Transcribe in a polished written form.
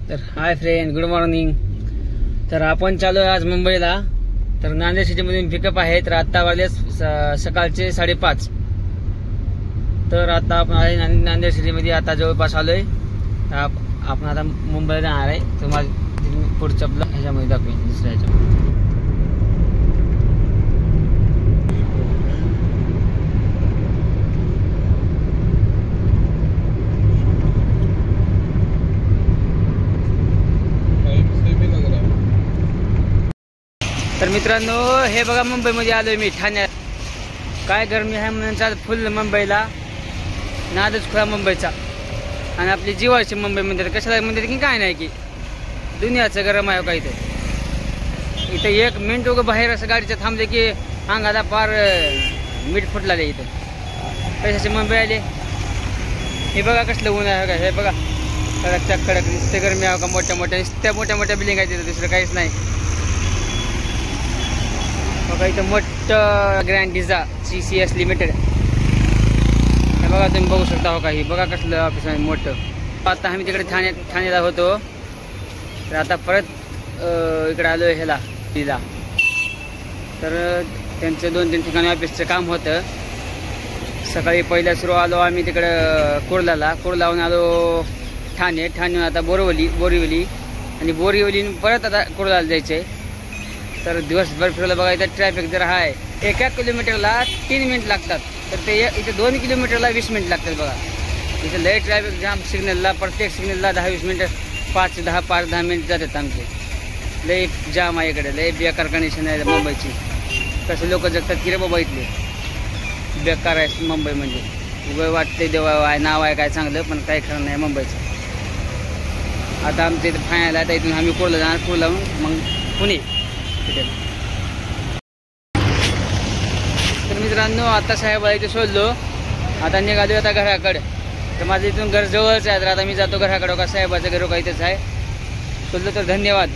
तर hi friend, good morning. तर आपण चालू आहे आज मुंबईला. तर नांदेड सिटीमधून पिकअप आहे. तर आता वाजले सकाळचे 5:30. तर आता आपण आहे नांदेड सिटीमध्ये. आता जवळपास आलोय. आपण आता मुंबईला जाणार आहे. तुम्हाला पुढच्या ह्याच्यामध्ये दाखवेन, दुसऱ्या ह्याच्यामध्ये. तर मित्रांनो, हे बघा मुंबईमध्ये आलोय मी, ठाण्यात. काय गरमी आहे म्हणून फुल मुंबईला नादच खुळा मुंबईचा. आणि आपली जीवाची मुंबई म्हणतात. कशाला म्हणतात की काय नाही, की दुनियाचं गरम आहे का इथं. इथं 1 मिनिट उगं बाहेर असं गाडीचं थांबले की अंगाला पार मीठ फुटलाले. इथं कशाची मुंबई आली. हे बघा कसलं ऊन आहे का. हे बघा कडक कडक नुसते गरमी आहे का. मोठ्या मोठ्या बिल्डिंग आहे तिथं, दुसरं काहीच नाही. बघा इथं मोठं ग्रँड डिझा CCS लिमिटेड. हे बघा तुम्ही बघू शकता हो काही. बघा कसलं ऑफिस आहे मोठं. आता आम्ही तिकडे ठाण्याला होतो. तर आता परत इकडे आलो ह्याला डिझा. तर त्यांचं 2-3 ठिकाणी ऑफिसचं काम होतं. सकाळी पहिल्या सुरू आलो आम्ही तिकडं कुर्लाहून आलो ठाण्याहून आता बोरिवली आणि बोरिवलीहून परत आता कुर्लाला जायचं आहे. तर दिवसभर फिरलं. बघा इथं ट्रॅफिक जर आहे. 1 किलोमीटरला 3 मिनिट लागतात. तर ते इथे 2 किलोमीटरला 20 मिनिट लागतात. बघा इथे लय ट्रॅफिक जाम. सिग्नलला प्रत्येक सिग्नलला 10-20 मिनिटं 5-10 मिनिट जातात आमचे. लय जाम आहे इकडे. लय बेकार कंडिशन आहे मुंबईची. कसे लोक जगतात की रे बाबा इथले. बेकार आहे मुंबई म्हणजे. उभं वाटते देवा आहे, नाव आहे काय चांगलं, पण काही खरं नाही मुंबईचं. आता आमच्या इथं फायनल आहे. आता इथून आम्ही कुर्ला जाणार. कुर्लाहून मग पुणे. तर मित्रांनो, आता साहेबाला इथे शोधलो. आता निघालो आता घराकडे. तर माझं इथून घर जवळच आहे. तर आता मी जातो घराकडे. का साहेबाचं घर का इथंच आहे. शोधलं तर धन्यवाद.